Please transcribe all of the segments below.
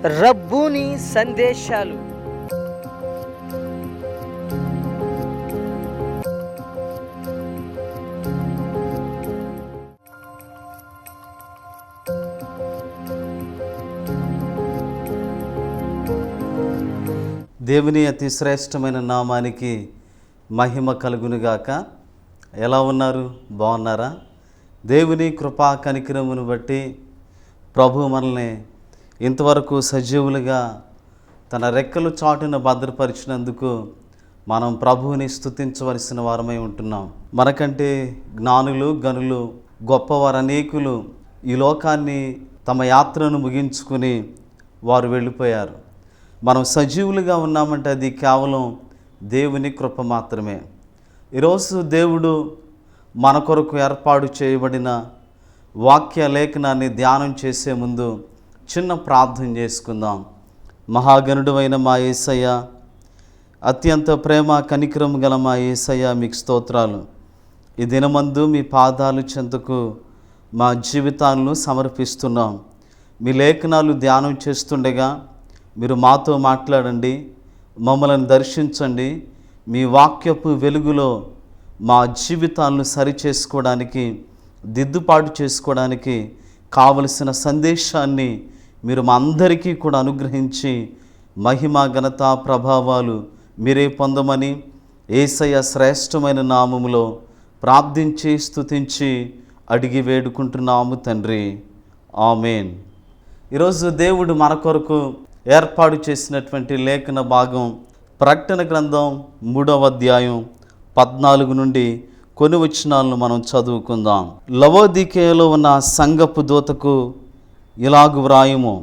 రబ్బూని సందేశాలు. దేవుని అతి శ్రేష్టమైన నామానికి మహిమ కలుగునుగాక. ఎలా ఉన్నారు? బాగున్నారా? దేవుని కృపా కనికరమును బట్టి ప్రభు మనల్ని ఇంతవరకు సజీవులుగా తన రెక్కలు చాటున భద్రపరిచినందుకు మనం ప్రభువుని స్తుతించవలసిన వారమై ఉంటున్నాం. మనకంటే జ్ఞానులు, గనులు, గొప్పవారు అనేకులు ఈ లోకాన్ని తమ యాత్రను ముగించుకుని వారు వెళ్ళిపోయారు. మనం సజీవులుగా ఉన్నామంటే అది కేవలం దేవుని కృప మాత్రమే. ఈరోజు దేవుడు మన కొరకు ఏర్పాటు చేయబడిన వాక్య లేఖనాన్ని ధ్యానం చేసే ముందు చిన్న ప్రార్థన చేసుకుందాం. మహాగణుడు అయిన మా యేసయ్య, అత్యంత ప్రేమ కనికరం గల మా యేసయ్య, మీకు స్తోత్రాలు. ఈ దినమందు మీ పాదాలు చెంతకు మా జీవితాలను సమర్పిస్తున్నాం. మీ లేఖనాలు ధ్యానం చేస్తుండగా మీరు మాతో మాట్లాడండి, మమ్మల్ని దర్శించండి. మీ వాక్యపు వెలుగులో మా జీవితాలను సరిచేసుకోవడానికి, దిద్దుపాటు చేసుకోవడానికి కావలసిన సందేశాన్ని మీరు మా అందరికీ కూడా అనుగ్రహించి మహిమ, ఘనత, ప్రభావాలు మీరే పొందమని యేసయ్య శ్రేష్టమైన నామములో ప్రార్థించి స్తుతించి అడిగి వేడుకుంటున్నాము తండ్రి, ఆమేన్. ఈరోజు దేవుడు మన కొరకు ఏర్పాటు చేసినటువంటి లేఖన భాగం ప్రకటన గ్రంథం 3వ అధ్యాయం 14 నుండి కొన్ని వచనాలను మనం చదువుకుందాం. లవోదికేయలో ఉన్న సంఘపు దూతకు ఇలాగు వ్రాయుము: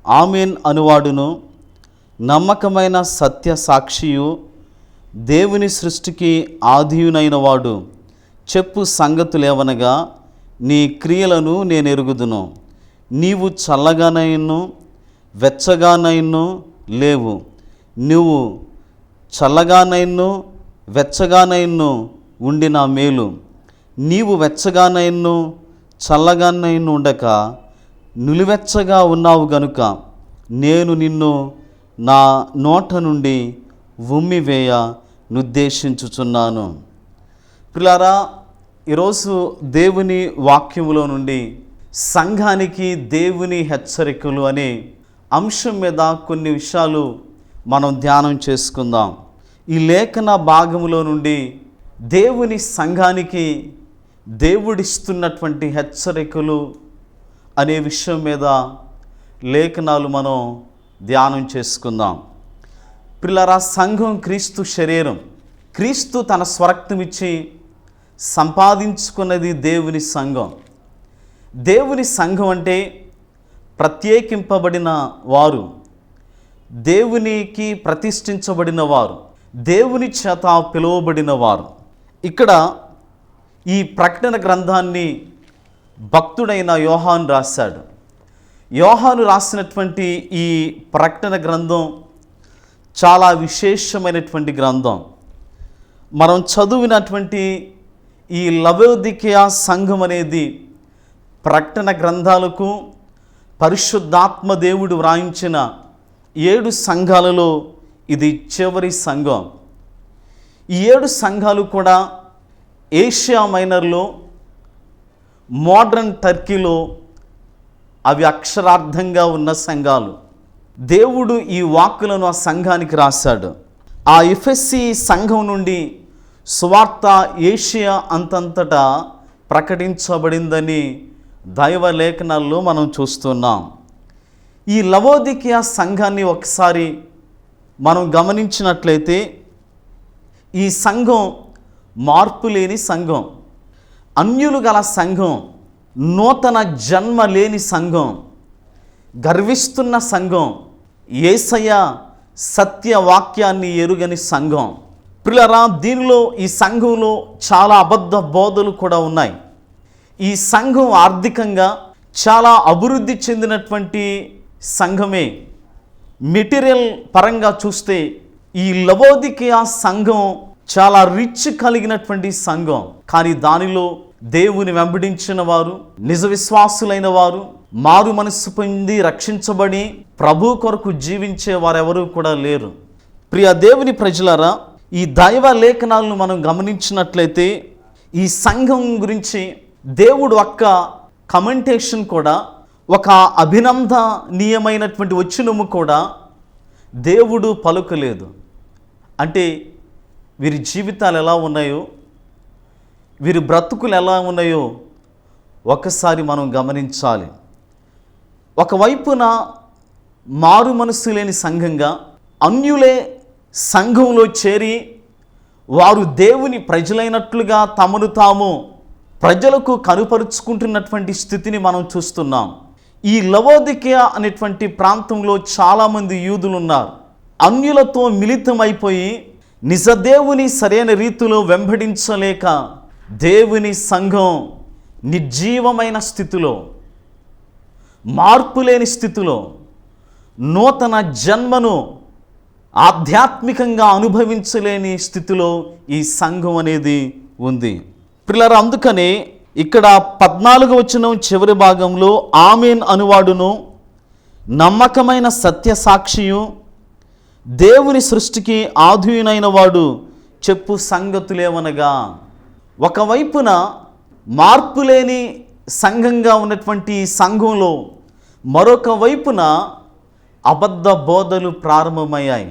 ఆమేన్ అనువాడును, నమ్మకమైన సత్య సాక్షియు, దేవుని సృష్టికి ఆదియునైన వాడు చెప్పు సంగతులేవనగా, నీ క్రియలను నేను ఎరుగుదును. నీవు చల్లగానైను వెచ్చగానైను లేవు. నువ్వు చల్లగానైను వెచ్చగానైను ఉండిన మేలు. నీవు వెచ్చగానైను చల్లగానైను ఉండక నులివెచ్చగా ఉన్నావు గనుక నేను నిన్ను నా నోట నుండి ఉమ్మివేయ నిర్దేశించుచున్నాను. ప్రియులారా, ఈరోజు దేవుని వాక్యములో నుండి సంఘానికి దేవుని హెచ్చరికలు అనే అంశం మీద కొన్ని విషయాలు మనం ధ్యానం చేసుకుందాం. ఈ లేఖన భాగములో నుండి దేవుని సంఘానికి దేవుడిస్తున్నటువంటి హెచ్చరికలు అనే విషయం మీద లేఖనాలు మనం ధ్యానం చేసుకుందాం. పిల్లరా, సంఘం క్రీస్తు శరీరం. క్రీస్తు తన స్వరక్తమిచ్చి సంపాదించుకున్నది దేవుని సంఘం. దేవుని సంఘం అంటే ప్రత్యేకింపబడిన వారు, దేవునికి ప్రతిష్ఠించబడిన వారు, దేవుని చేత పిలువబడిన వారు. ఇక్కడ ఈ ప్రకటన గ్రంథాన్ని భక్తుడైన యోహాను రాశాడు. యోహాను రాసినటువంటి ఈ ప్రకటన గ్రంథం చాలా విశేషమైనటువంటి గ్రంథం. మనం చదివినటువంటి ఈ లవోదికేయ సంఘం అనేది ప్రకటన గ్రంథాలకు పరిశుద్ధాత్మ దేవుడు వ్రాయించిన 7 సంఘాలలో ఇది చివరి సంఘం. ఈ 7 సంఘాలు కూడా ఏషియా మైనర్లో, మోడ్రన్ టర్కీలో అవి అక్షరార్థంగా ఉన్న సంఘాలు. దేవుడు ఈ వాక్కులను ఆ సంఘానికి రాశాడు. ఆ ఎఫెసీ సంఘం నుండి సువార్త ఏషియా అంతంతటా ప్రకటించబడిందని దైవ లేఖనాల్లో మనం చూస్తున్నాం. ఈ లవోదికేయ సంఘాన్ని ఒకసారి మనం గమనించినట్లయితే ఈ సంఘం మార్పు లేని సంఘం, అన్యులు గల సంఘం, నూతన జన్మ లేని సంఘం, గర్విస్తున్న సంఘం, యేసయ్య సత్యవాక్యాన్ని ఎరుగని సంఘం. ప్రియులారా, దీనిలో ఈ సంఘంలో చాలా అబద్ధ బోధలు కూడా ఉన్నాయి. ఈ సంఘం ఆర్థికంగా చాలా అభివృద్ధి చెందినటువంటి సంఘమే. మెటీరియల్ పరంగా చూస్తే ఈ లవోదికేయ సంఘం చాలా రిచ్ కలిగినటువంటి సంఘం. కానీ దానిలో దేవుని వెంబడించిన వారు, నిజ విశ్వాసులైన వారు, మారు మనస్సు పొంది రక్షించబడి ప్రభు కొరకు జీవించే వారెవరూ కూడా లేరు. ప్రియ దేవుని ప్రజలారా, ఈ దైవ లేఖనాలను మనం గమనించినట్లయితే ఈ సంఘం గురించి దేవుడు ఒక్క కమెంటేషన్ కూడా, ఒక అభినందనీయమైనటువంటి వచనము కూడా దేవుడు పలుకలేదు. అంటే వీరి జీవితాలు ఎలా ఉన్నాయో, వీరి బ్రతుకులు ఎలా ఉన్నాయో ఒకసారి మనం గమనించాలి. ఒకవైపున మారు మనస్సు లేని సంఘంగా అన్యులే సంఘంలో చేరి వారు దేవుని ప్రజలైనట్లుగా తమను తాము ప్రజలకు కనుపరుచుకుంటున్నటువంటి స్థితిని మనం చూస్తున్నాం. ఈ లవోదికయ అనేటువంటి ప్రాంతంలో చాలామంది యూదులు ఉన్నారు. అన్యులతో మిళితమైపోయి నిజదేవుని సరైన రీతిలో వెంబడించలేక దేవుని సంఘం నిర్జీవమైన స్థితిలో, మార్పు లేని స్థితిలో, నూతన జన్మను ఆధ్యాత్మికంగా అనుభవించలేని స్థితిలో ఈ సంఘం అనేది ఉంది. పిల్లలు, అందుకనే ఇక్కడ 14వ వచనం చివరి భాగంలో ఆమేన్ అనువాడును, నమ్మకమైన సత్య సాక్షియు, దేవుని సృష్టికి ఆధీనైన వాడు చెప్పు సంగతులేవనగా. ఒకవైపున మార్పు లేని సంఘంగా ఉన్నటువంటి సంఘంలో మరొక వైపున అబద్ధ బోధలు ప్రారంభమయ్యాయి.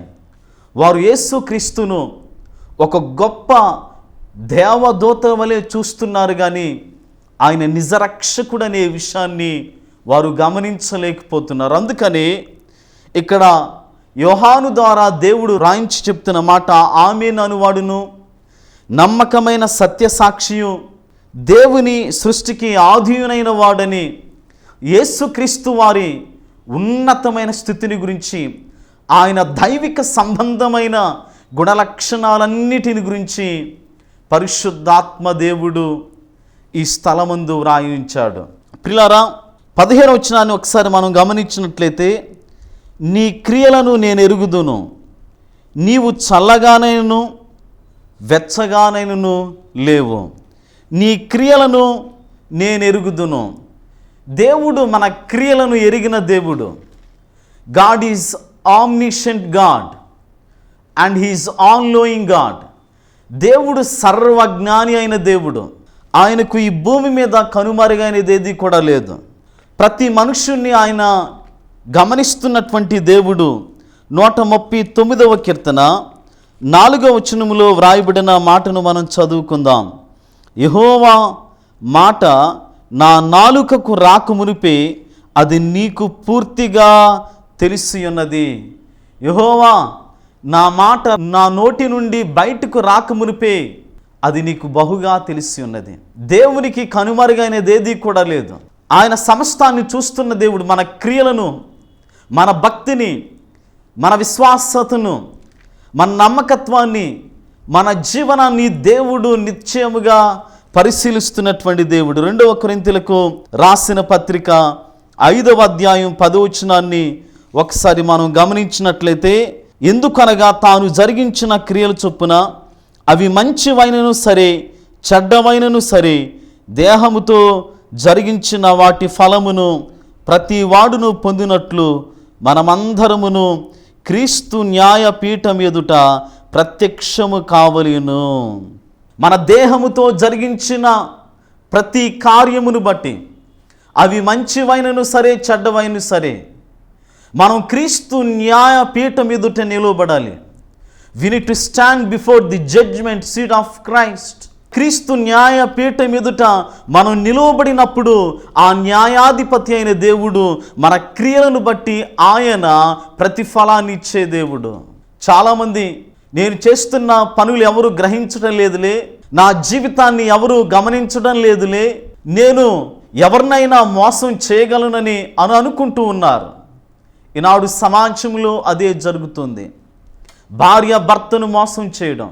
వారు యేసుక్రీస్తును ఒక గొప్ప దేవదూత వలె చూస్తున్నారు, కానీ ఆయన నిజరక్షకుడు అనే విషయాన్ని వారు గమనించలేకపోతున్నారు. అందుకని ఇక్కడ యోహాను ద్వారా దేవుడు రాయించి చెప్తున్న మాట, ఆమేన్ అనువాడును, నమ్మకమైన సత్యసాక్షియు, దేవుని సృష్టికి ఆధీనైన వాడని యేసుక్రీస్తు వారి ఉన్నతమైన స్థితిని గురించి, ఆయన దైవిక సంబంధమైన గుణలక్షణాలన్నిటిని గురించి పరిశుద్ధాత్మ దేవుడు ఈ స్థలమందు వ్రాయించాడు. ప్రియులారా, 15వ వచనాన్ని ఒకసారి మనం గమనించినట్లయితే, నీ క్రియలను నేను ఎరుగుదును, నీవు చల్లగానైనను వెచ్చగానైనను లేవు, నీ క్రియలను నేను ఎరుగుదును. దేవుడు మన క్రియలను ఎరిగిన దేవుడు. God is omniscient God and he is all knowing God. దేవుడు సర్వజ్ఞాని అయిన దేవుడు. ఆయనకు ఈ భూమి మీద కనుమరుగైనది ఏది కూడా లేదు. ప్రతి మనుష్యుణ్ణి ఆయన గమనిస్తున్నటువంటి దేవుడు. 139వ కీర్తన 4వ వచనములో వ్రాయబడిన మాటను మనం చదువుకుందాం. యెహోవా మాట నా నాలుకకు రాకమునిపే అది నీకు పూర్తిగా తెలిసి ఉన్నది. యెహోవా, నా మాట నా నోటి నుండి బయటకు రాకమునిపే అది నీకు బహుగా తెలిసి ఉన్నది. దేవునికి కనుమరుగైనది ఏది కూడా లేదు. ఆయన సమస్తాన్ని చూస్తున్న దేవుడు. మన క్రియలను, మన భక్తిని, మన విశ్వాసతను, మన నమ్మకత్వాన్ని, మన జీవనాన్ని దేవుడు నిశ్చయముగా పరిశీలిస్తున్నటువంటి దేవుడు. 2వ కొరింథీయులకు రాసిన పత్రిక 5వ అధ్యాయం 10వ వచనాన్ని ఒకసారి మనం గమనించినట్లయితే, ఎందుకనగా తాను జరిగించిన క్రియల చొప్పున అవి మంచివైనను సరే చెడ్డవైనను సరే దేహముతో జరిగించిన వాటి ఫలమును ప్రతి వాడును పొందినట్లు మనమందరమును క్రీస్తు న్యాయపీఠం ఎదుట ప్రత్యక్షము కావలెను. మన దేహముతో జరిగించిన ప్రతి కార్యమును బట్టి, అవి మంచివైనను సరే చెడ్డవైనను సరే, మనం క్రీస్తు న్యాయపీఠం ఎదుట నిలవబడాలి. We need to stand before the judgment seat of Christ. క్రీస్తు న్యాయపీఠం ఎదుట మనం నిలవబడినప్పుడు ఆ న్యాయాధిపతి అయిన దేవుడు మన క్రియలను బట్టి ఆయన ప్రతిఫలాన్ని ఇచ్చే దేవుడు. చాలామంది, నేను చేస్తున్న పనులు ఎవరు గ్రహించడం లేదులే, నా జీవితాన్ని ఎవరు గమనించడం లేదులే, నేను ఎవరినైనా మోసం చేయగలనని అనుకుంటూ ఉన్నారు. ఈనాడు సమాజంలో అదే జరుగుతుంది. భార్య భర్తను మోసం చేయడం,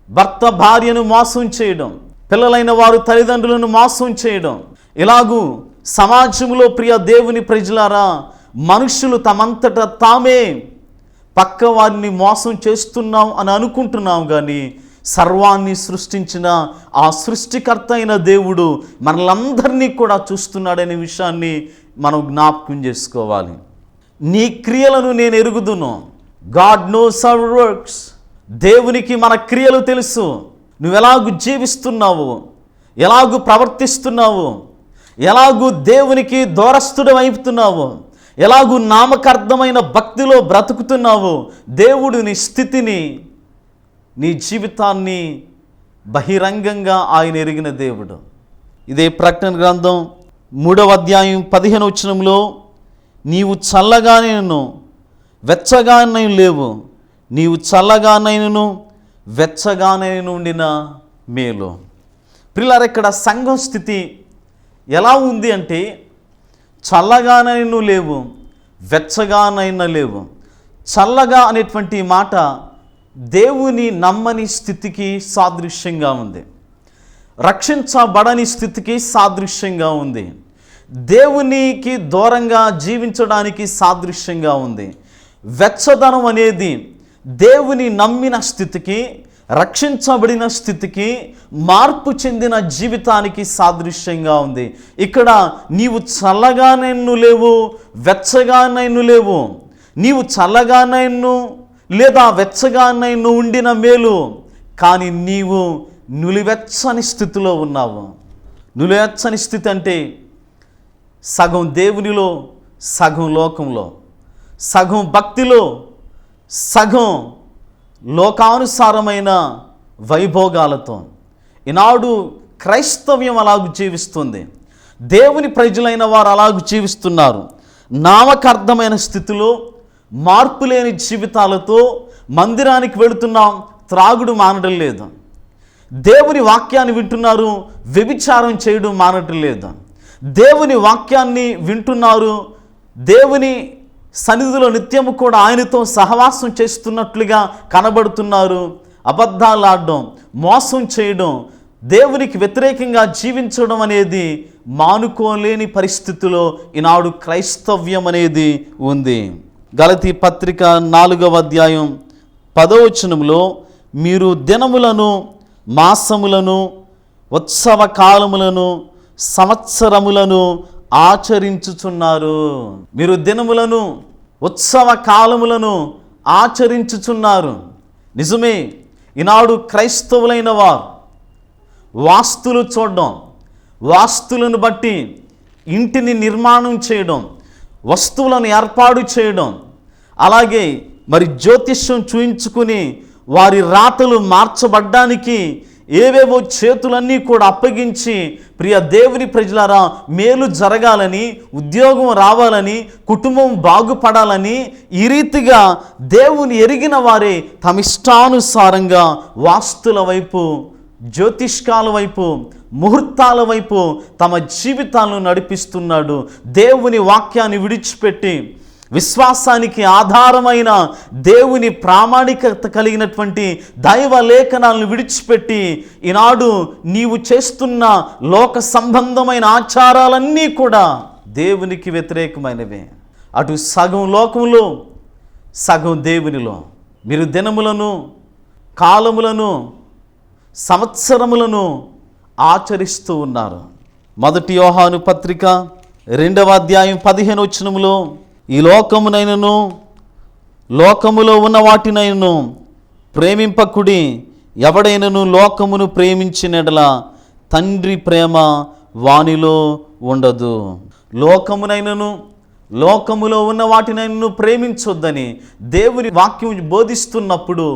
భర్త భార్యను మోసం చేయడం, పిల్లలైన వారు తల్లిదండ్రులను మోసం చేయడం. ఇలాగూ సమాజంలో ప్రియ దేవుని ప్రజలారా, మనుషులు తమంతట తామే పక్క వారిని మోసం చేస్తున్నాం అని అనుకుంటున్నాం, కానీ సర్వాన్ని సృష్టించిన ఆ సృష్టికర్త అయిన దేవుడు మనలందరినీ కూడా చూస్తున్నాడనే విషయాన్ని మనం జ్ఞాపకం చేసుకోవాలి. నీ క్రియలను నేను ఎరుగుదును. God knows our works. దేవునికి మన క్రియలు తెలుసు. నువ్వు ఎలాగూ జీవిస్తున్నావు, ఎలాగూ ప్రవర్తిస్తున్నావు, ఎలాగూ దేవునికి దూరస్తుడు అయిపోతున్నావు, ఎలాగూ నామకార్థమైన భక్తిలో బ్రతుకుతున్నావు. దేవుడు నీ స్థితిని, నీ జీవితాన్ని బహిరంగంగా ఆయన ఎరిగిన దేవుడు. ఇదే ప్రకటన గ్రంథం 3వ అధ్యాయం 15వ వచనంలో, నీవు చల్లగానైనను వెచ్చగానైనా లేవు, నీవు చల్లగానైనను వెచ్చగానైనా ఉండిన మేలు. ప్రియులారా, ఇక్కడ సంఘం స్థితి ఎలా ఉంది అంటే, చల్లగానైనా లేవు, వెచ్చగానైనా లేవు. చల్లగా అనేటువంటి మాట దేవుని నమ్మని స్థితికి సాదృశ్యంగా ఉంది. రక్షించబడని స్థితికి సాదృశ్యంగా ఉంది. దేవునికి దూరంగా జీవించడానికి సాదృశ్యంగా ఉంది. వెచ్చదనం అనేది దేవుని నమ్మిన స్థితికి, రక్షించబడిన స్థితికి, మార్పు చెందిన జీవితానికి సాదృశ్యంగా ఉంది. ఇక్కడ నీవు చల్లగానైనా లేవు, వెచ్చగానైనా లేవు. నీవు చల్లగానైనా లేదా వెచ్చగానైనా ఉండిన మేలు, కానీ నీవు నులివెచ్చని స్థితిలో ఉన్నావు. నులివెచ్చని స్థితి అంటే సగం దేవునిలో, సగం లోకంలో, సగం భక్తిలో, సగం లోకానుసారమైన వైభోగాలతో. ఈనాడు క్రైస్తవ్యం అలాగూ జీవిస్తుంది. దేవుని ప్రజలైన వారు అలాగూ జీవిస్తున్నారు. నామకార్థమైన స్థితిలో, మార్పు లేని జీవితాలతో మందిరానికి వెళుతున్నాం, త్రాగుడు మానడం లేదు. దేవుని వాక్యాన్ని వింటున్నారు, వ్యభిచారం చేయడం మానటం లేదు. దేవుని వాక్యాన్ని వింటున్నారు, దేవుని సన్నిధిలో నిత్యము కూడా ఆయనతో సహవాసం చేస్తున్నట్లుగా కనబడుతున్నారు. అబద్ధాలు ఆడడం, మోసం చేయడం, దేవునికి వ్యతిరేకంగా జీవించడం అనేది మానుకోలేని పరిస్థితిలో ఈనాడు క్రైస్తవ్యం అనేది ఉంది. గలతీ పత్రిక 4వ అధ్యాయం 10వ వచనంలో, మీరు దినములను, మాసములను, ఉత్సవ కాలములను, సంవత్సరములను ఆచరించుచున్నారు. మీరు దినములను, ఉత్సవ కాలములను ఆచరించుచున్నారు. నిజమే, ఈనాడు క్రైస్తవులైన వారు వాస్తులు చూడడం, వాస్తులను బట్టి ఇంటిని నిర్మాణం చేయడం, వస్తువులను ఏర్పాటు చేయడం, అలాగే మరి జ్యోతిష్యం చూయించుకుని వారి రాతలు మార్చబడ్డానికి ఏవేవో చేతులన్నీ కూడా అప్పగించి, ప్రియ దేవుని ప్రజలారా, మేలు జరగాలని, ఉద్యోగం రావాలని, కుటుంబం బాగుపడాలని, ఈ రీతిగా దేవుని ఎరిగిన వారే తమ ఇష్టానుసారంగా వాస్తుల వైపు, జ్యోతిష్కాల వైపు, ముహూర్తాల వైపు తమ జీవితాలను నడిపిస్తున్నాడు. దేవుని వాక్యాన్ని విడిచిపెట్టి విశ్వాసానికి ఆధారమైన దేవుని ప్రామాణికత కలిగినటువంటి దైవ లేఖనాలను విడిచిపెట్టి ఈనాడు నీవు చేస్తున్న లోక సంబంధమైన ఆచారాలన్నీ కూడా దేవునికి వ్యతిరేకమైనవే. అటు సగం లోకంలో, సగం దేవునిలో. మీరు దినములను, కాలములను, సంవత్సరములను ఆచరిస్తూ ఉన్నారు. 1 యోహాను పత్రిక 2వ అధ్యాయం 15వ వచనములో, ఈ లోకమునైనను లోకములో ఉన్న వాటినైనను ప్రేమింపకుడి, ఎవడైనను లోకమును ప్రేమించినెడల తండ్రి ప్రేమ వానిలో ఉండదు. లోకమునైనను లోకములో ఉన్న వాటినైనను ప్రేమించొద్దని దేవుని వాక్యం బోధిస్తున్నప్పుడు,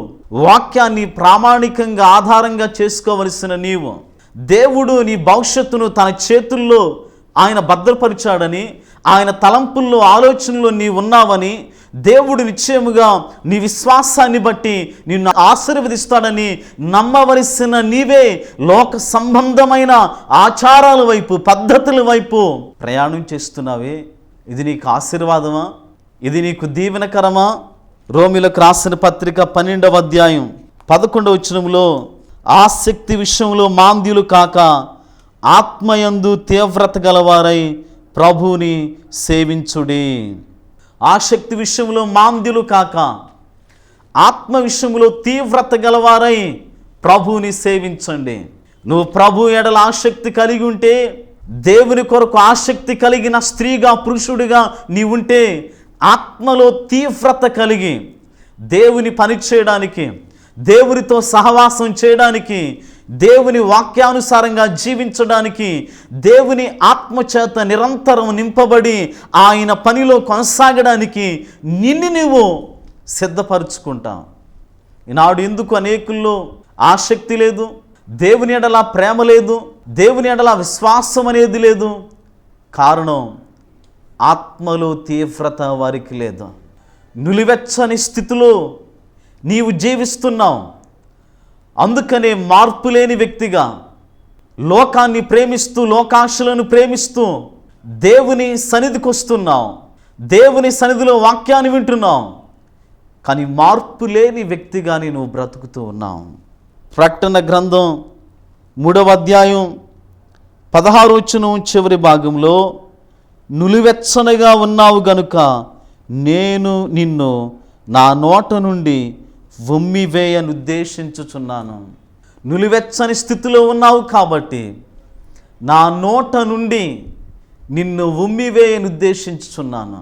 వాక్యాన్ని ప్రామాణికంగా ఆధారంగా చేసుకోవలసిన నీవు, దేవుడు నీ భవిష్యత్తును తన చేతుల్లో ఆయన భద్రపరిచాడని, ఆయన తలంపుల్లో, ఆలోచనలో నీవు ఉన్నావని, దేవుడు నిశ్చయముగా నీ విశ్వాసాన్ని బట్టి నిన్ను ఆశీర్వదిస్తాడని నమ్మవలసిన నీవే లోక సంబంధమైన ఆచారాల వైపు, పద్ధతుల వైపు ప్రయాణం చేస్తున్నావే. ఇది నీకు ఆశీర్వాదమా? ఇది నీకు దీవెనకరమా? రోమిలకు రాసిన పత్రిక 12వ అధ్యాయం 11వ వచనంలో, ఆసక్తి విషయంలో మాంద్యులు కాక ఆత్మయందు తీవ్రత గలవారై ప్రభువుని సేవించుడి. ఆసక్తి విషయంలో మాంద్యులు కాక ఆత్మ విషయంలో తీవ్రత గలవారై ప్రభువుని సేవించండి. నువ్వు ప్రభు ఎడల ఆసక్తి కలిగి ఉంటే దేవుని కొరకు ఆసక్తి కలిగిన స్త్రీగా పురుషుడిగా నీవుంటే ఆత్మలో తీవ్రత కలిగి దేవుని పని చేయడానికి, దేవునితో సహవాసం చేయడానికి, దేవుని వాక్యానుసారంగా జీవించడానికి, దేవుని ఆత్మచేత నిరంతరం నింపబడి ఆయన పనిలో కొనసాగడానికి నిన్ను నువ్వు సిద్ధపరుచుకుంటావు. ఈనాడు ఎందుకు అనేకుల్లో ఆసక్తి లేదు, దేవుని ఎడల ప్రేమ లేదు, దేవుని ఎడల విశ్వాసం అనేది లేదు? కారణం ఆత్మలో తీవ్రత వారికి లేదు. నులివెచ్చని స్థితిలో నీవు జీవిస్తున్నావు. అందుకనే మార్పు లేని వ్యక్తిగా లోకాన్ని ప్రేమిస్తూ, లోకాశలను ప్రేమిస్తూ దేవుని సన్నిధికి వస్తున్నావు, దేవుని సన్నిధిలో వాక్యాన్ని వింటున్నావు, కానీ మార్పు లేని వ్యక్తిగాని నువ్వు బ్రతుకుతూ ఉన్నావు. ప్రకటన గ్రంథం 3వ అధ్యాయం 16వ వచనం చివరి భాగంలో, నులివెచ్చనగా ఉన్నావు గనుక నేను నిన్ను నా నోట నుండి ఉద్దేశించుచున్నాను. నులివెచ్చని స్థితిలో ఉన్నావు కాబట్టి నా నోట నుండి నిన్ను ఉద్దేశించుచున్నాను.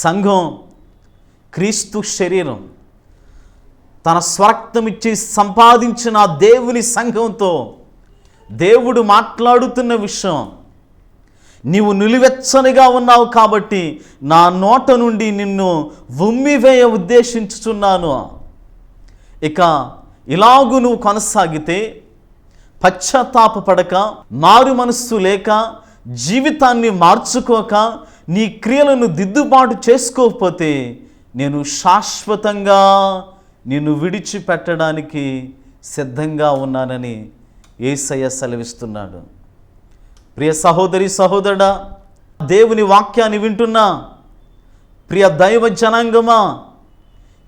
సంఘం క్రీస్తు శరీరం తన స్వరక్తమిచ్చి సంపాదించిన దేవుని సంఘంతో దేవుడు మాట్లాడుతున్న విషయం, నీవు నిలువెచ్చనిగా ఉన్నావు కాబట్టి నా నోట నుండి నిన్ను ఉద్దేశించుచున్నాను. ఇక ఇలాగు నువ్వు కొనసాగితే, పశ్చాత్తాపపడక, మారు మనస్సు లేక, జీవితాన్ని మార్చుకోక, నీ క్రియలను దిద్దుబాటు చేసుకోకపోతే నేను శాశ్వతంగా నిన్ను విడిచిపెట్టడానికి సిద్ధంగా ఉన్నానని యేసయ్య సెలవిస్తున్నాడు. ప్రియ సహోదరి సహోదరుడా, దేవుని వాక్యాన్ని వింటున్నా ప్రియ దైవ జనాంగమా,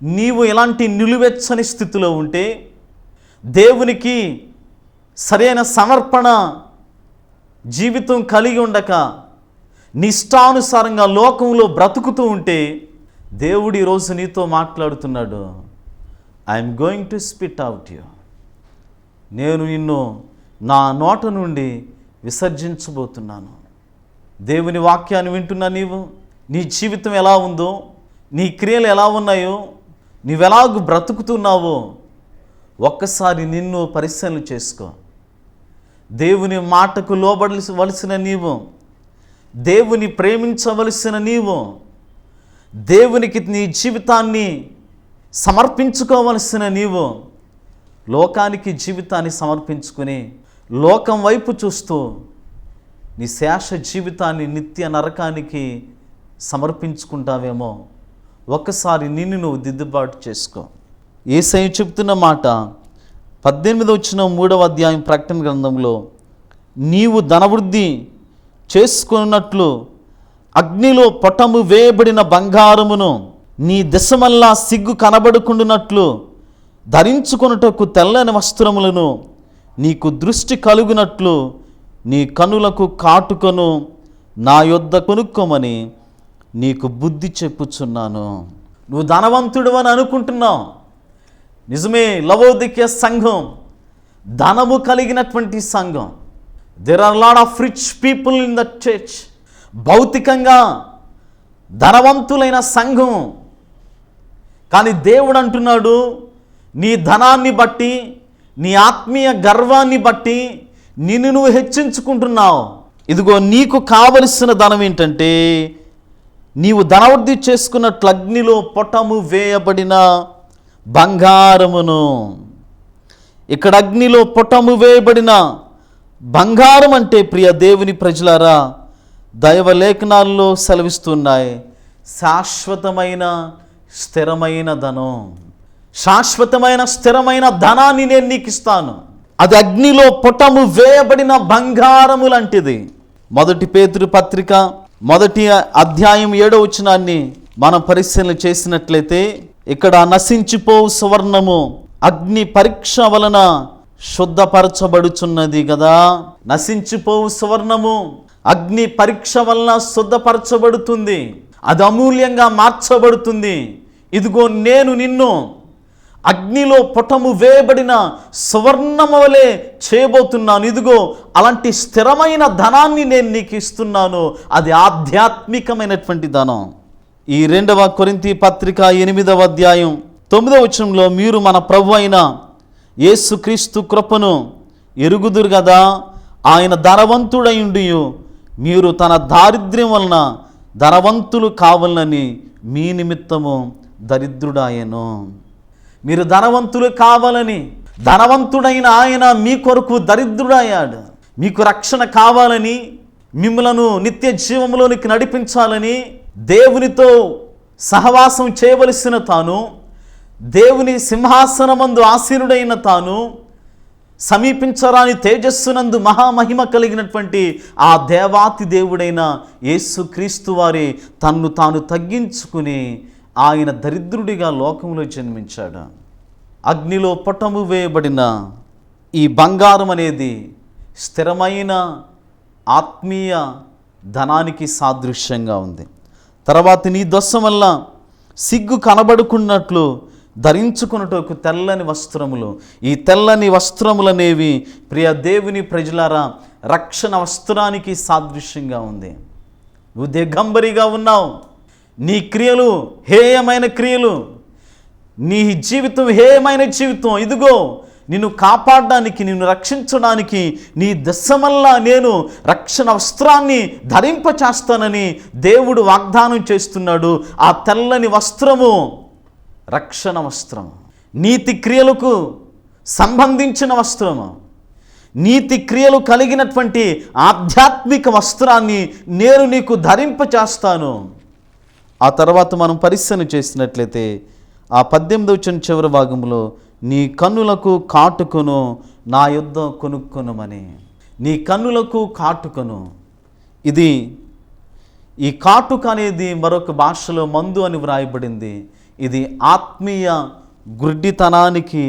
నీవు ఇలాంటి నిలువెచ్చని స్థితిలో ఉంటే, దేవునికి సరైన సమర్పణ జీవితం కలిగి ఉండక నిష్టానుసారంగా లోకంలో బ్రతుకుతూ ఉంటే, దేవుడు ఈరోజు నీతో మాట్లాడుతున్నాడు. I'm going to spit out you. నేను నిన్ను నా నోట నుండి విసర్జించబోతున్నాను. దేవుని వాక్యాన్ని వింటున్నా నీవు, నీ జీవితం ఎలా ఉందో, నీ క్రియలు ఎలా ఉన్నాయో, నీవెలాగూ బ్రతుకుతున్నావో ఒక్కసారి నిన్ను పరిశీలన చేసుకో. దేవుని మాటకు లోబడవలసిన నీవు, దేవుని ప్రేమించవలసిన నీవు, దేవునికి నీ జీవితాన్ని సమర్పించుకోవలసిన నీవు లోకానికి జీవితాన్ని సమర్పించుకుని లోకం వైపు చూస్తూ నీ శేష జీవితాన్ని నిత్య నరకానికి సమర్పించుకుంటావేమో. ఒక్కసారి నిన్ను నువ్వు దిద్దుబాటు చేసుకో. యేసయ్య చెప్తున్న మాట 18వ వచనం 3వ అధ్యాయం ప్రకటన గ్రంథంలో, నీవు ధనవృద్ధి చేసుకున్నట్లు అగ్నిలో పొటము వేయబడిన బంగారమును నీ దశమల్లా సిగ్గు కనబడుకుండునట్లు ధరించుకొనుటకు తెల్లని వస్త్రములను నీకు దృష్టి కలుగునట్లు నీ కనులకు కాటుకను నా యొద్ద కొనుక్కోమని నీకు బుద్ధి చెప్పుచున్నాను. నువ్వు ధనవంతుడు అని అనుకుంటున్నావు. నిజమే, లవోదికీయ సంఘం ధనము కలిగినటువంటి సంఘం. There are lot of rich people in the church. భౌతికంగా ధనవంతులైన సంఘం. కానీ దేవుడు అంటున్నాడు, నీ ధనాన్ని బట్టి, నీ ఆత్మీయ గర్వాన్ని బట్టి నిన్ను నువ్వు హెచ్చించుకుంటున్నావు. ఇదిగో నీకు కావలసిన ధనం ఏంటంటే, నీవు ధనవృద్ధి చేసుకున్నట్లు అగ్నిలో పొటము వేయబడిన బంగారమును. ఇక్కడ అగ్నిలో పొటము వేయబడిన బంగారం అంటే ప్రియ దేవుని ప్రజలారా, దైవ లేఖనాల్లో సెలవిస్తున్నాయి, శాశ్వతమైన స్థిరమైన ధనం. శాశ్వతమైన స్థిరమైన ధనాన్ని నేను నీకు ఇస్తాను. అది అగ్నిలో పొటము వేయబడిన బంగారము లాంటిది. 1 పేతురు పత్రిక 1వ అధ్యాయం 7వ వచనాన్ని మనం పరిశీలన చేసినట్లయితే, ఇక్కడ నశించిపోవు సువర్ణము అగ్ని పరీక్ష వలన శుద్ధపరచబడుచున్నది కదా. నశించిపోవు సువర్ణము అగ్ని పరీక్ష వలన శుద్ధపరచబడుతుంది, అది అమూల్యంగా మార్చబడుతుంది. ఇదిగో నేను నిన్ను అగ్నిలో పుటము వేయబడిన సువర్ణము వలె చేయబోతున్నాను. ఇదిగో అలాంటి స్థిరమైన ధనాన్ని నేను నీకు ఇస్తున్నాను. అది ఆధ్యాత్మికమైనటువంటి ధనం. ఈ 2వ కొరింథీ పత్రిక 8వ అధ్యాయం 9వ వచనంలో, మీరు మన ప్రభు అయిన యేసుక్రీస్తు కృపను ఎరుగుదురు కదా, ఆయన ధనవంతుడయుండి మీరు తన దారిద్ర్యం వలన ధనవంతులు కావాలని మీ నిమిత్తము దరిద్రుడాయను. మీరు ధనవంతులు కావాలని ధనవంతుడైన ఆయన మీ కొరకు దరిద్రుడయ్యాడు. మీకు రక్షణ కావాలని, మిమ్మలను నిత్య జీవంలోనికి నడిపించాలని, దేవునితో సహవాసం చేయవలసిన తాను, దేవుని సింహాసనమందు ఆసీనుడైన తాను, సమీపించరాని తేజస్సునందు మహామహిమ కలిగినటువంటి ఆ దేవాతి దేవుడైన యేసుక్రీస్తు వారి తన్ను తాను తగ్గించుకుని ఆయన దరిద్రుడిగా లోకంలో జన్మించాడు. అగ్నిలో పుటము వేయబడిన ఈ బంగారం అనేది స్థిరమైన ఆత్మీయ ధనానికి సాదృశ్యంగా ఉంది. తర్వాత నీ దోషం వల్ల సిగ్గు కనబడుకున్నట్లు ధరించుకున్నటకు తెల్లని వస్త్రములు. ఈ తెల్లని వస్త్రములనేవి ప్రియ దేవుని ప్రజలారా రక్షణ వస్త్రానికి సాదృశ్యంగా ఉంది. నువ్వు దిగంబరిగా ఉన్నావు, నీ క్రియలు హేయమైన క్రియలు, నీ జీవితం హేయమైన జీవితం. ఇదిగో నిన్ను కాపాడడానికి, నిన్ను రక్షించడానికి నీ దశమల్లా నేను రక్షణ వస్త్రాన్ని ధరింపచేస్తానని దేవుడు వాగ్దానం చేస్తున్నాడు. ఆ తెల్లని వస్త్రము రక్షణ వస్త్రం, నీతి క్రియలకు సంబంధించిన వస్త్రము, నీతి క్రియలు కలిగినటువంటి ఆధ్యాత్మిక వస్త్రాన్ని నేను నీకు ధరింపచేస్తాను. ఆ తర్వాత మనం పరిశీలన చేసినట్లయితే ఆ 18వ వచనం చివరి భాగంలో, నీ కన్నులకు కాటుకొను నా యొద్ద కొనుక్కొనుమని. నీ కన్నులకు కాటుకొను. ఇది ఈ కాటుక అనేది మరొక భాషలో మందు అని వ్రాయబడింది. ఇది ఆత్మీయ గుడ్డితనానికి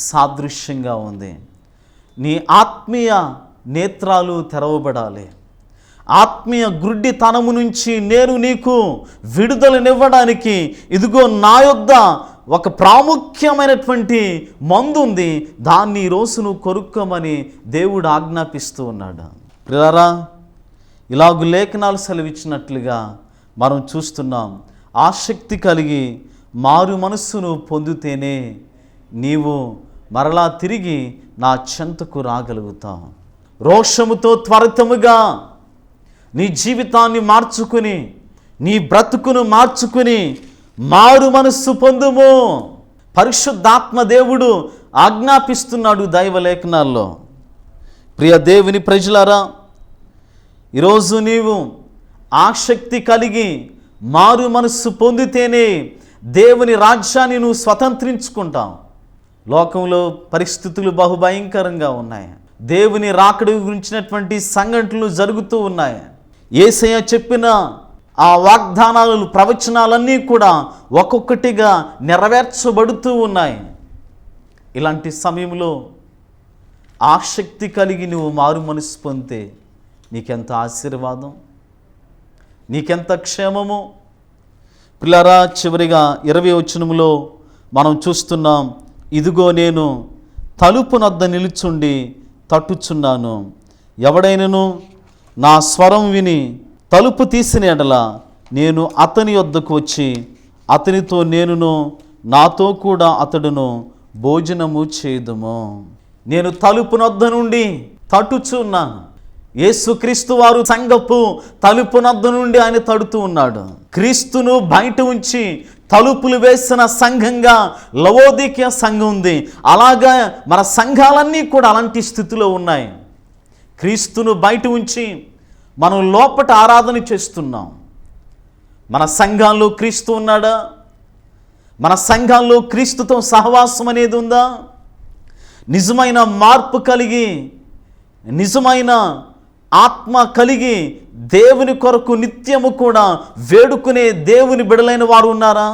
సాదృశ్యంగా ఉంది. నీ ఆత్మీయ నేత్రాలు తెరవబడాలి. ఆత్మీయ గుడ్డితనము నుంచి నేను నీకు విడుదలనివ్వడానికి ఇదిగో నా యొద్ద ఒక ప్రాముఖ్యమైనటువంటి మందు ఉంది, దాన్ని ఈరోజు నువ్వు కొనుక్కోమని దేవుడు ఆజ్ఞాపిస్తూ ఉన్నాడు. ప్రియులారా, ఇలాగు లేఖనాలు సెలవిచ్చినట్లుగా మనం చూస్తున్నాం. ఆసక్తి కలిగి మారు మనస్సును పొందితేనే నీవు మరలా తిరిగి నా చెంతకు రాగలుగుతావు. రోషముతో త్వరితముగా నీ జీవితాన్ని మార్చుకుని, నీ బ్రతుకును మార్చుకుని మారు మనస్సు పొందుము. పరిశుద్ధాత్మ దేవుడు ఆజ్ఞాపిస్తున్నాడు దైవలేఖనాల్లో. ప్రియ దేవుని ప్రజలారా, ఈరోజు నీవు ఆసక్తి కలిగి మారు మనస్సు పొందితేనే దేవుని రాజ్యాన్ని నువ్వు స్వతంత్రించుకుంటావు. లోకంలో పరిస్థితులు బహుభయంకరంగా ఉన్నాయి. దేవుని రాకడ గురించినటువంటి సంఘటనలు జరుగుతూ ఉన్నాయి. యేసయ్య చెప్పిన ఆ వాగ్దానాలు, ప్రవచనాలన్నీ కూడా ఒక్కొక్కటిగా నెరవేర్చబడుతూ ఉన్నాయి. ఇలాంటి సమయంలో ఆసక్తి కలిగి నువ్వు మారు మనసు పొందితే నీకెంత ఆశీర్వాదం, నీకెంత క్షేమము. పిల్లరా, చివరిగా 20వ వచనములో మనం చూస్తున్నాం, ఇదిగో నేను తలుపు నద్ద నిలుచుండి తట్టుచున్నాను. ఎవడైనను నా స్వరం విని తలుపు తీసిన ఎడల నేను అతని వద్దకు వచ్చి అతనితో నేనును నాతో కూడా అతడును భోజనము చేయుదుము. నేను తలుపు నద్ద నుండి తట్టుచున్నాను. యేసుక్రీస్తు వారు సంఘపు తలుపు నద్ద నుండి ఆయన తడుతూ ఉన్నాడు. క్రీస్తును బయట ఉంచి తలుపులు వేసిన సంఘంగా లవోదికీయ సంఘం ఉంది. అలాగా మన సంఘాలన్నీ కూడా అలాంటి స్థితిలో ఉన్నాయి. క్రీస్తును బయట ఉంచి మనం లోపట ఆరాధన చేస్తున్నాం. మన సంఘాల్లో క్రీస్తు ఉన్నాడా? మన సంఘాల్లో క్రీస్తుతో సహవాసం అనేది ఉందా? నిజమైన మార్పు కలిగి, నిజమైన ఆత్మ కలిగి దేవుని కొరకు నిత్యము కూడా వేడుకునే దేవుని బిడలైన వారు ఉన్నారా?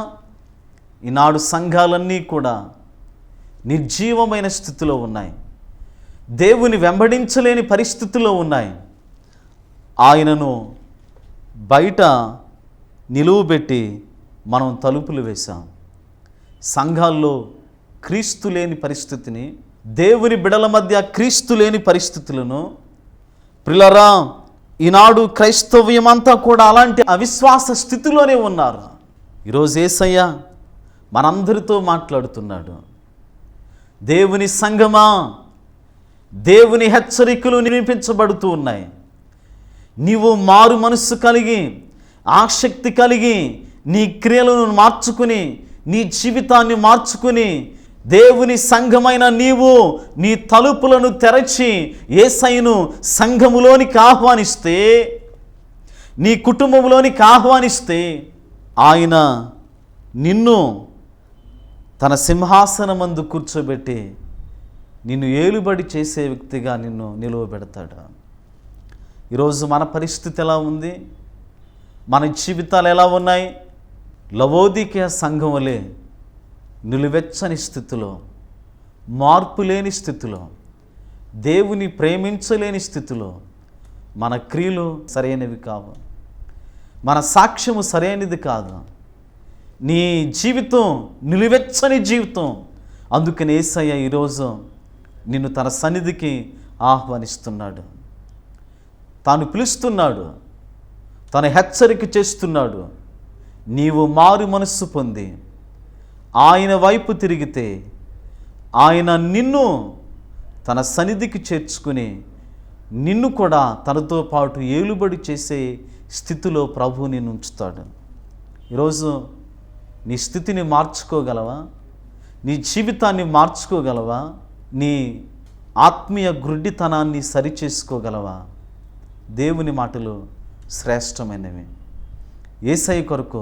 ఈనాడు సంఘాలన్నీ కూడా నిర్జీవమైన స్థితిలో ఉన్నాయి. దేవుని వెంబడించలేని పరిస్థితిలో ఉన్నాయి. ఆయనను బయట నిలువబెట్టి మనం తలుపులు వేశాం. సంఘాల్లో క్రీస్తు లేని పరిస్థితిని, దేవుని బిడల మధ్య క్రీస్తు లేని పరిస్థితులను, ప్రియులారా ఈనాడు క్రైస్తవ్యం అంతా కూడా అలాంటి అవిశ్వాస స్థితిలోనే ఉన్నారు. ఈరోజు యేసయ్య మనందరితో మాట్లాడుతున్నాడు. దేవుని సంఘమా, దేవుని హెచ్చరికలు వినిపించబడుతూ ఉన్నాయి. నీవు మారు మనస్సు కలిగి, ఆసక్తి కలిగి, నీ క్రియలను మార్చుకుని, నీ జీవితాన్ని మార్చుకుని, దేవుని సంఘమైన నీవు నీ తలుపులను తెరచి యేసయ్యను సంఘములోనికి ఆహ్వానిస్తే, నీ కుటుంబంలోనికి ఆహ్వానిస్తే, ఆయన నిన్ను తన సింహాసనమందు కూర్చోబెట్టి నిన్ను ఏలుబడి చేసే వ్యక్తిగా నిన్ను నిలువబెడతాడు. ఈరోజు మన పరిస్థితి ఎలా ఉంది? మన జీవితాలు ఎలా ఉన్నాయి? లవోదికయ సంఘం వలె నిలువెచ్చని స్థితిలో, మార్పు లేని స్థితిలో, దేవుని ప్రేమించలేని స్థితిలో మన క్రియలు సరైనవి కావు, మన సాక్ష్యము సరైనది కాదు, నీ జీవితం నిలువెచ్చని జీవితం. అందుకని యేసయ్య ఈరోజు నిన్ను తన సన్నిధికి ఆహ్వానిస్తున్నాడు. తాను పిలుస్తున్నాడు, తన హెచ్చరిక చేస్తున్నాడు. నీవు మారు మనస్సు పొంది ఆయన వైపు తిరిగితే ఆయన నిన్ను తన సన్నిధికి చేర్చుకుని నిన్ను కూడా తనతో పాటు ఏలుబడి చేసే స్థితిలో ప్రభు నిన్ను ఉంచుతాడు. ఈరోజు నీ స్థితిని మార్చుకోగలవా? నీ జీవితాన్ని మార్చుకోగలవా? నీ ఆత్మీయ గుడ్డితనాన్ని సరిచేసుకోగలవా? దేవుని మాటలు శ్రేష్టమైనవి. యేసయ్య కొరకు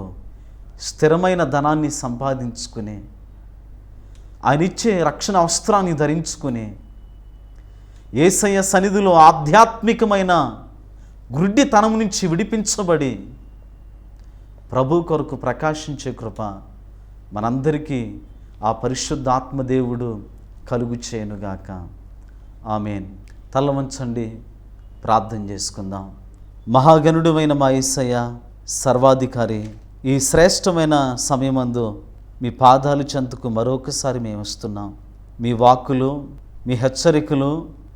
స్థిరమైన ధనాన్ని సంపాదించుకుని, ఆయన ఇచ్చే రక్షణ వస్త్రాన్ని ధరించుకుని, యేసయ్య సన్నిధిలో ఆధ్యాత్మికమైన గుడ్డితనం నుంచి విడిపించబడి ప్రభు కొరకు ప్రకాశించే కృప మనందరికీ ఆ పరిశుద్ధ ఆత్మదేవుడు కలుగు చేయనుగాక. ఆమేన్. తల వంచండి, ప్రార్థన చేసుకుందాం. మహాగణుడైన మా యేసయ్య, సర్వాధికారి, ఈ శ్రేష్టమైన సమయమందు మీ పాదాలు చెంతకు మరొకసారి మేము వస్తున్నాం. మీ వాక్కులు, మీ హెచ్చరికలు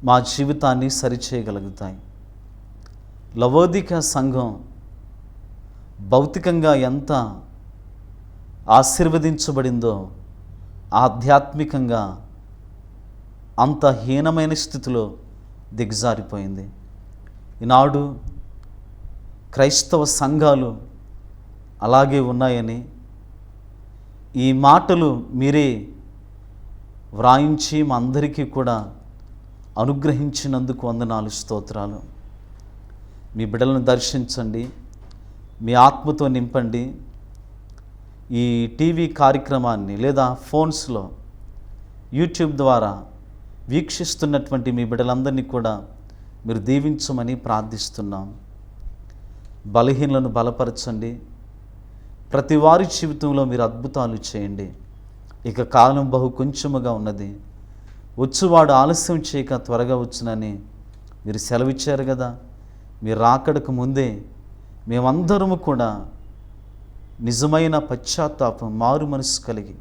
మా జీవితాన్ని సరిచేయగలుగుతాయి. లవోదికయ సంఘం భౌతికంగా ఎంత ఆశీర్వదించబడిందో ఆధ్యాత్మికంగా అంత హీనమైన స్థితిలో దిగజారిపోయింది. ఈనాడు క్రైస్తవ సంఘాలు అలాగే ఉన్నాయని ఈ మాటలు మీరే వ్రాయించి మా అందరికీ కూడా అనుగ్రహించినందుకు వందనాలు, స్తోత్రాలు. మీ బిడ్డలను దర్శించండి, మీ ఆత్మతో నింపండి. ఈ టీవీ కార్యక్రమాన్ని లేదా ఫోన్స్లో యూట్యూబ్ ద్వారా వీక్షిస్తున్నటువంటి మీ బిడ్డలందరినీ కూడా మీరు దీవించమని ప్రార్థిస్తున్నాం. బలహీనలను బలపరచండి. ప్రతి వారి జీవితంలో మీరు అద్భుతాలు చేయండి. ఇక కాలం బహు కొంచెముగా ఉన్నది, వచ్చువాడు ఆలస్యం చేయక త్వరగా వచ్చునని మీరు సెలవిచ్చారు కదా. మీరు రాకడకు ముందే మేమందరము కూడా నిజమైన పశ్చాత్తాపం, మారు మనసు కలిగి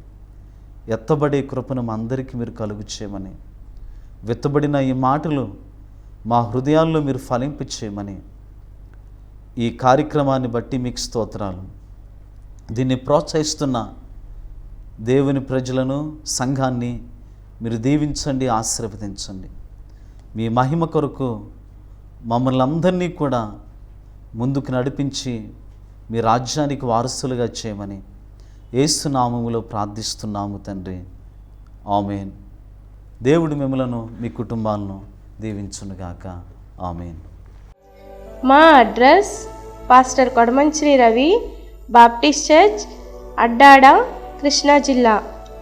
ఎత్తబడే కృపను మా అందరికీ మీరు కలుగు చేయమని, వెత్తబడిన ఈ మాటలు మా హృదయాల్లో మీరు ఫలింపు చేయమని, ఈ కార్యక్రమాన్ని బట్టి మీకు స్తోత్రాలు. దీన్ని ప్రోత్సహిస్తున్న దేవుని ప్రజలను, సంఘాన్ని మీరు దీవించండి, ఆశీర్వదించండి. మీ మహిమ కొరకు మమ్మల్ని అందరినీ కూడా ముందుకు నడిపించి మీ రాజ్యానికి వారసులుగా చేయమని యేసు నామములో ప్రార్థిస్తున్నాము తండ్రి. ఆమేన్. దేవుడు మిమ్మలను, మీ కుటుంబాలను దీవించునుగాక. ఆమేన్. మా address pastor Kodamanchili Ravi, Baptist church, Addada, Krishna జిల్లా.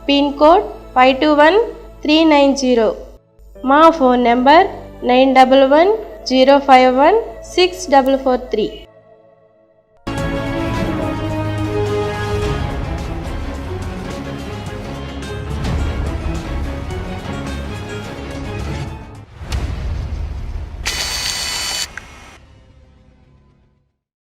Pin code 521390. మా ఫోన్ నెంబర్ 9110516443.